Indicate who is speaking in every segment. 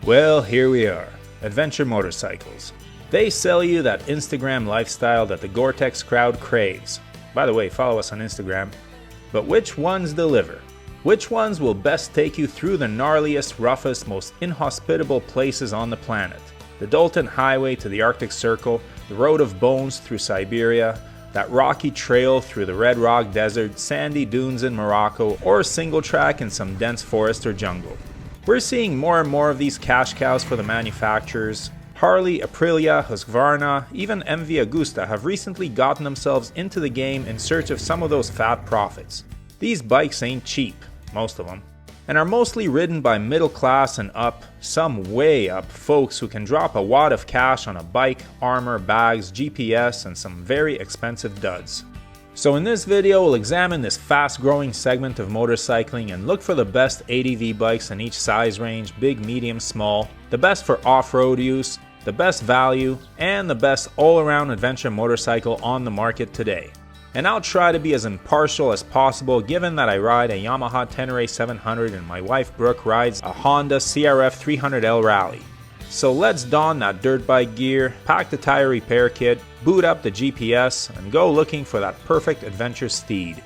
Speaker 1: Well, here we are. Adventure motorcycles. They sell you that Instagram lifestyle that the Gore-Tex crowd craves. By the way, follow us on Instagram. But which ones deliver? Which ones will best take you through the gnarliest, roughest, most inhospitable places on the planet? The Dalton Highway to the Arctic Circle, the Road of Bones through Siberia, that rocky trail through the Red Rock Desert, sandy dunes in Morocco, or a single track in some dense forest or jungle. We're seeing more and more of these cash cows for the manufacturers. Harley, Aprilia, Husqvarna, even MV Agusta have recently gotten themselves into the game in search of some of those fat profits. These bikes ain't cheap, most of them, and are mostly ridden by middle class and up, some way up, folks who can drop a wad of cash on a bike, armor, bags, GPS, and some very expensive duds. So in this video, we'll examine this fast-growing segment of motorcycling and look for the best ADV bikes in each size range, big, medium, small, the best for off-road use, the best value, and the best all-around adventure motorcycle on the market today. And I'll try to be as impartial as possible given that I ride a Yamaha Tenere 700 and my wife Brooke rides a Honda CRF 300L Rally. So let's don that dirt bike gear, pack the tire repair kit, boot up the GPS, and go looking for that perfect adventure steed.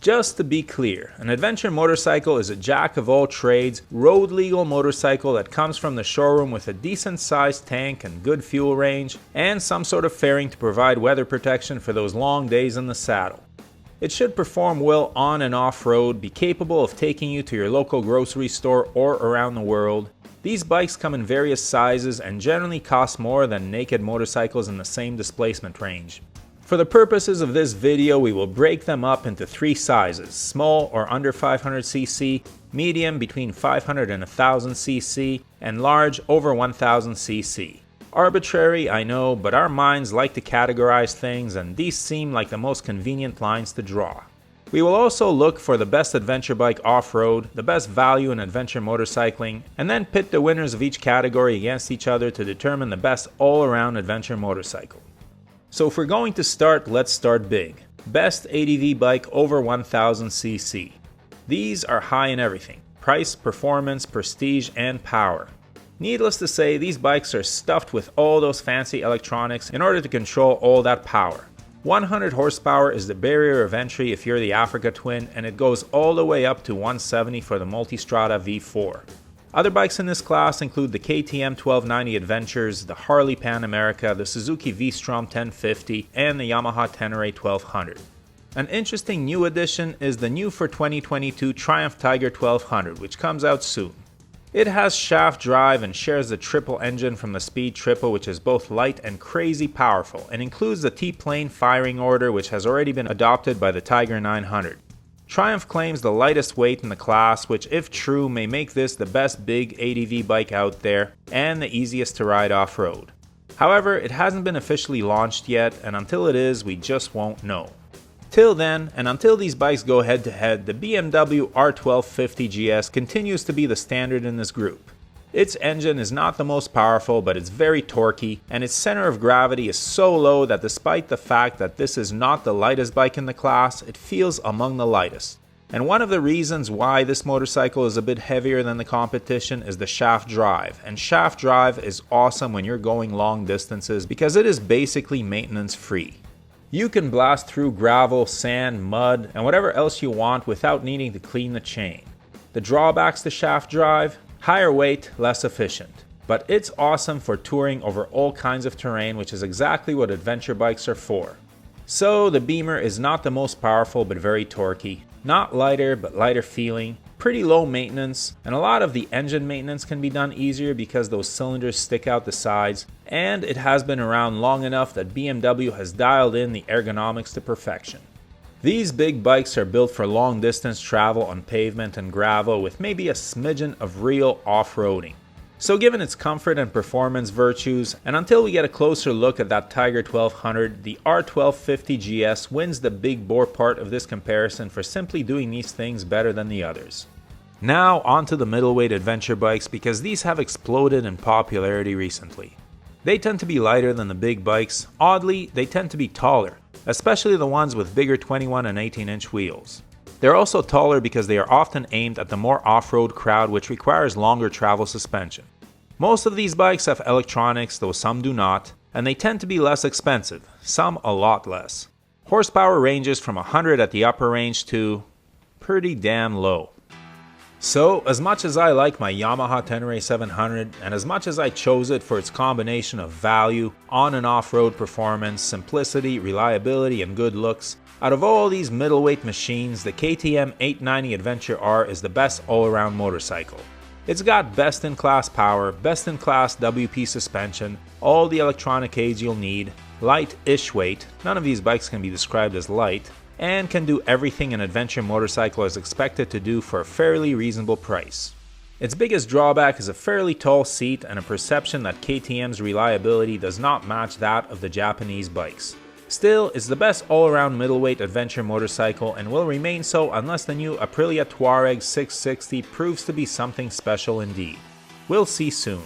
Speaker 1: Just to be clear, an adventure motorcycle is a jack of all trades, road legal motorcycle that comes from the showroom with a decent sized tank and good fuel range, and some sort of fairing to provide weather protection for those long days in the saddle. It should perform well on and off road, be capable of taking you to your local grocery store or around the world. These bikes come in various sizes and generally cost more than naked motorcycles in the same displacement range. For the purposes of this video, we will break them up into three sizes: small or under 500cc, medium between 500 and 1000cc, and large over 1000cc. Arbitrary, I know, but our minds like to categorize things, and these seem like the most convenient lines to draw. We will also look for the best adventure bike off-road, the best value in adventure motorcycling, and then pit the winners of each category against each other to determine the best all-around adventure motorcycle. So if we're going to start, let's start big. Best ADV bike over 1000cc. These are high in everything: price, performance, prestige, and power. Needless to say, these bikes are stuffed with all those fancy electronics in order to control all that power. 100 horsepower is the barrier of entry if you're the Africa Twin, and it goes all the way up to 170 for the Multistrada V4. Other bikes in this class include the KTM 1290 Adventures, the Harley Pan America, the Suzuki V-Strom 1050, and the Yamaha Tenere 1200. An interesting new addition is the new for 2022 Triumph Tiger 1200, which comes out soon. It has shaft drive and shares the triple engine from the Speed Triple, which is both light and crazy powerful, and includes the T-plane firing order, which has already been adopted by the Tiger 900. Triumph claims the lightest weight in the class, which if true may make this the best big ADV bike out there and the easiest to ride off-road. However, it hasn't been officially launched yet, and until it is, we just won't know. Till then, and until these bikes go head to head, the Bmw R1250 Gs continues to be the standard in this group. Its engine is not the most powerful, but it's very torquey, and its center of gravity is so low that despite the fact that this is not the lightest bike in the class, it feels among the lightest. And one of the reasons why this motorcycle is a bit heavier than the competition is the shaft drive, and shaft drive is awesome when you're going long distances because it is basically maintenance free. You can blast through gravel, sand, mud, and whatever else you want without needing to clean the chain. The drawbacks to shaft drive: higher weight, less efficient. But it's awesome for touring over all kinds of terrain, which is exactly what adventure bikes are for. So the Beamer is not the most powerful but very torquey, not lighter but lighter feeling, pretty low maintenance, and a lot of the engine maintenance can be done easier because those cylinders stick out the sides, and it has been around long enough that BMW has dialed in the ergonomics to perfection. These big bikes are built for long distance travel on pavement and gravel with maybe a smidgen of real off-roading. So given its comfort and performance virtues, and until we get a closer look at that Tiger 1200, the R1250 GS wins the big bore part of this comparison for simply doing these things better than the others. Now onto the middleweight adventure bikes, because these have exploded in popularity recently. They tend to be lighter than the big bikes. Oddly, they tend to be taller, especially the ones with bigger 21 and 18-inch wheels. They're also taller because they are often aimed at the more off-road crowd, which requires longer travel suspension. Most of these bikes have electronics, though some do not, and they tend to be less expensive, some a lot less. Horsepower ranges from 100 at the upper range to pretty damn low. So, as much as I like my Yamaha Tenere 700, and as much as I chose it for its combination of value, on and off-road performance, simplicity, reliability, and good looks, out of all these middleweight machines, the KTM 890 Adventure R is the best all-around motorcycle. It's got best-in-class power, best-in-class WP suspension, all the electronic aids you'll need, light-ish weight, none of these bikes can be described as light, and can do everything an adventure motorcycle is expected to do for a fairly reasonable price. Its biggest drawback is a fairly tall seat and a perception that KTM's reliability does not match that of the Japanese bikes. Still, it's the best all-around middleweight adventure motorcycle and will remain so unless the new Aprilia Touareg 660 proves to be something special indeed. We'll see soon.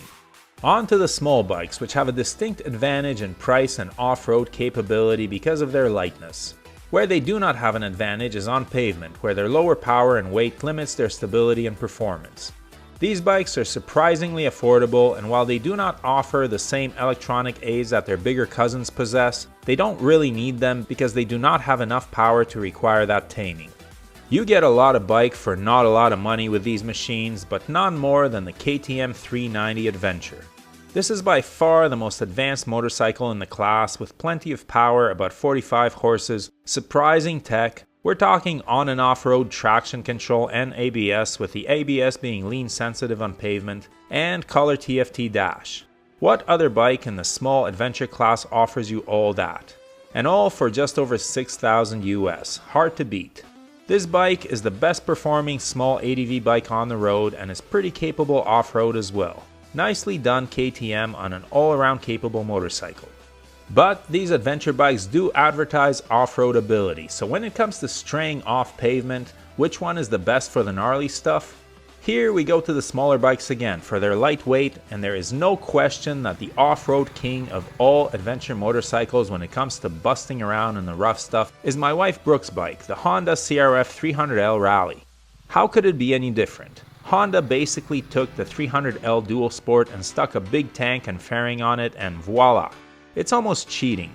Speaker 1: On to the small bikes, which have a distinct advantage in price and off-road capability because of their lightness. Where they do not have an advantage is on pavement, where their lower power and weight limits their stability and performance. These bikes are surprisingly affordable, and while they do not offer the same electronic aids that their bigger cousins possess, they don't really need them because they do not have enough power to require that taming. You get a lot of bike for not a lot of money with these machines, but none more than the KTM 390 Adventure. This is by far the most advanced motorcycle in the class, with plenty of power, about 45 horses, surprising tech. We're talking on and off-road traction control and ABS, with the ABS being lean sensitive on pavement, and color TFT dash. What other bike in the small adventure class offers you all that? And all for just over $6,000 US, hard to beat. This bike is the best performing small ADV bike on the road and is pretty capable off-road as well. Nicely done KTM on an all-around capable motorcycle. But these adventure bikes do advertise off-road ability, so when it comes to straying off pavement, which one is the best for the gnarly stuff? Here we go to the smaller bikes again for their lightweight, and there is no question that the off-road king of all adventure motorcycles when it comes to busting around in the rough stuff is my wife Brooke's bike, the Honda CRF 300L Rally. How could it be any different? Honda basically took the 300L Dual Sport and stuck a big tank and fairing on it, and voila! It's almost cheating.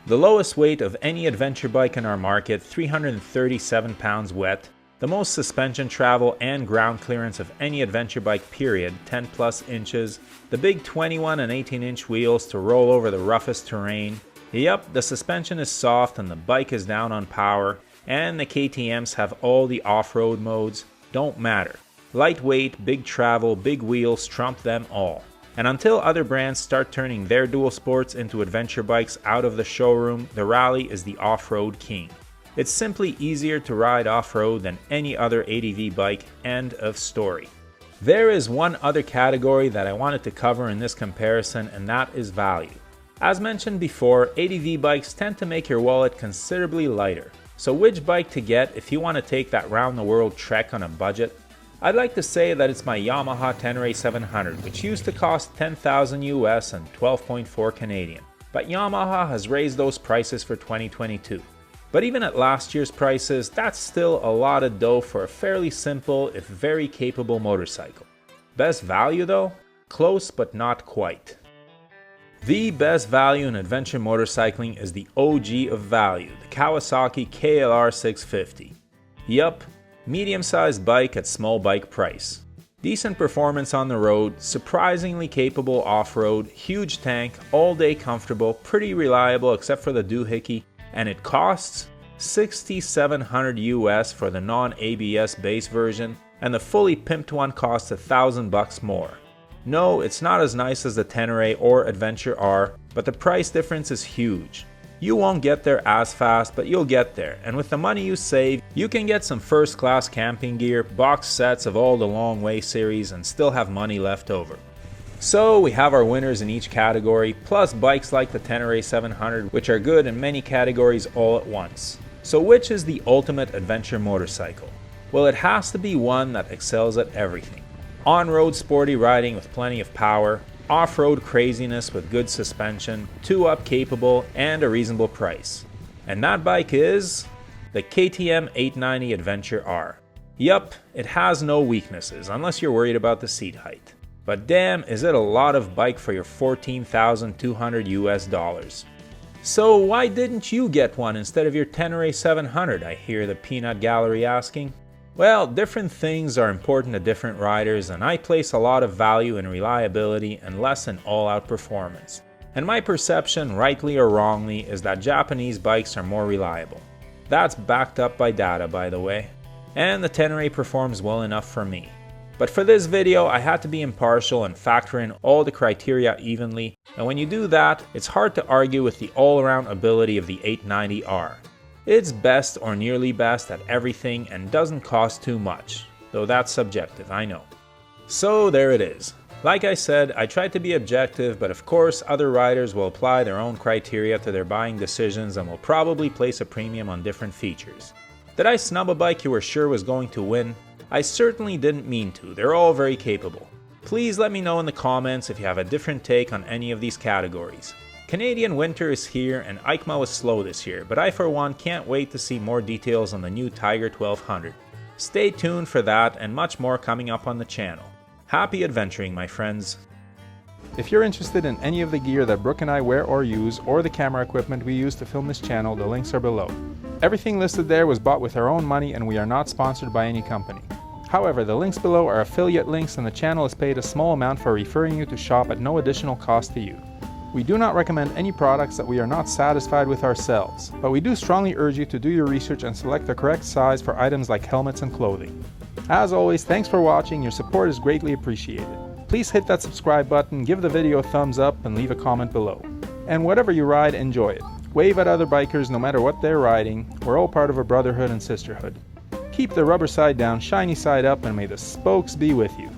Speaker 1: The lowest weight of any adventure bike in our market, 337 pounds wet, the most suspension travel and ground clearance of any adventure bike period, 10 plus inches, the big 21 and 18-inch wheels to roll over the roughest terrain. Yep, the suspension is soft and the bike is down on power, and the KTMs have all the off-road modes, don't matter. Lightweight, big travel, big wheels trump them all. And until other brands start turning their dual sports into adventure bikes out of the showroom, the Rally is the off-road king. It's simply easier to ride off-road than any other ADV bike, end of story. There is one other category that I wanted to cover in this comparison, and that is value. As mentioned before, ADV bikes tend to make your wallet considerably lighter. So which bike to get if you want to take that round-the-world trek on a budget? I'd like to say that it's my Yamaha Tenere 700, which used to cost $10,000 US and 12.4 Canadian. But Yamaha has raised those prices for 2022. But even at last year's prices, that's still a lot of dough for a fairly simple, if very capable motorcycle. Best value though? Close but not quite. The best value in adventure motorcycling is the OG of value, the Kawasaki Klr 650. Yup. Medium-sized bike at small bike price. Decent performance on the road, surprisingly capable off-road, huge tank, all-day comfortable, pretty reliable except for the doohickey, and it costs $6,700 US for the non-ABS base version, and the fully pimped one costs $1,000 more. No, it's not as nice as the Tenere or Adventure R, but the price difference is huge. You won't get there as fast, but you'll get there, and with the money you save, you can get some first-class camping gear, box sets of all the Long Way series, and still have money left over. So we have our winners in each category, plus bikes like the Tenere 700, which are good in many categories all at once. So which is the ultimate adventure motorcycle? Well, it has to be one that excels at everything. On-road sporty riding with plenty of power, off-road craziness with good suspension, 2-up capable, and a reasonable price. And that bike is the KTM 890 Adventure R. Yup, it has no weaknesses unless you're worried about the seat height. But damn, is it a lot of bike for your $14,200 US. So why didn't you get one instead of your Tenere 700, I hear the peanut gallery asking? Well, different things are important to different riders, and I place a lot of value in reliability and less in all-out performance. And my perception, rightly or wrongly, is that Japanese bikes are more reliable. That's backed up by data, by the way. And the Tenere performs well enough for me. But for this video, I had to be impartial and factor in all the criteria evenly, and when you do that, it's hard to argue with the all-around ability of the 890R. It's best or nearly best at everything and doesn't cost too much, though that's subjective, I know. So there it is. Like I said, I tried to be objective, but of course other riders will apply their own criteria to their buying decisions and will probably place a premium on different features. Did I snub a bike you were sure was going to win? I certainly didn't mean to, they're all very capable. Please let me know in the comments if you have a different take on any of these categories. Canadian winter is here and EICMA was slow this year, but I for one can't wait to see more details on the new Tiger 1200. Stay tuned for that and much more coming up on the channel. Happy adventuring, my friends.
Speaker 2: If you're interested in any of the gear that Brooke and I wear or use, or the camera equipment we use to film this channel, the links are below. Everything listed there was bought with our own money and we are not sponsored by any company. However, the links below are affiliate links and the channel is paid a small amount for referring you to shop at no additional cost to you. We do not recommend any products that we are not satisfied with ourselves, but we do strongly urge you to do your research and select the correct size for items like helmets and clothing. As always, thanks for watching, your support is greatly appreciated. Please hit that subscribe button, give the video a thumbs up and leave a comment below. And whatever you ride, enjoy it. Wave at other bikers no matter what they're riding, we're all part of a brotherhood and sisterhood. Keep the rubber side down, shiny side up, and may the spokes be with you.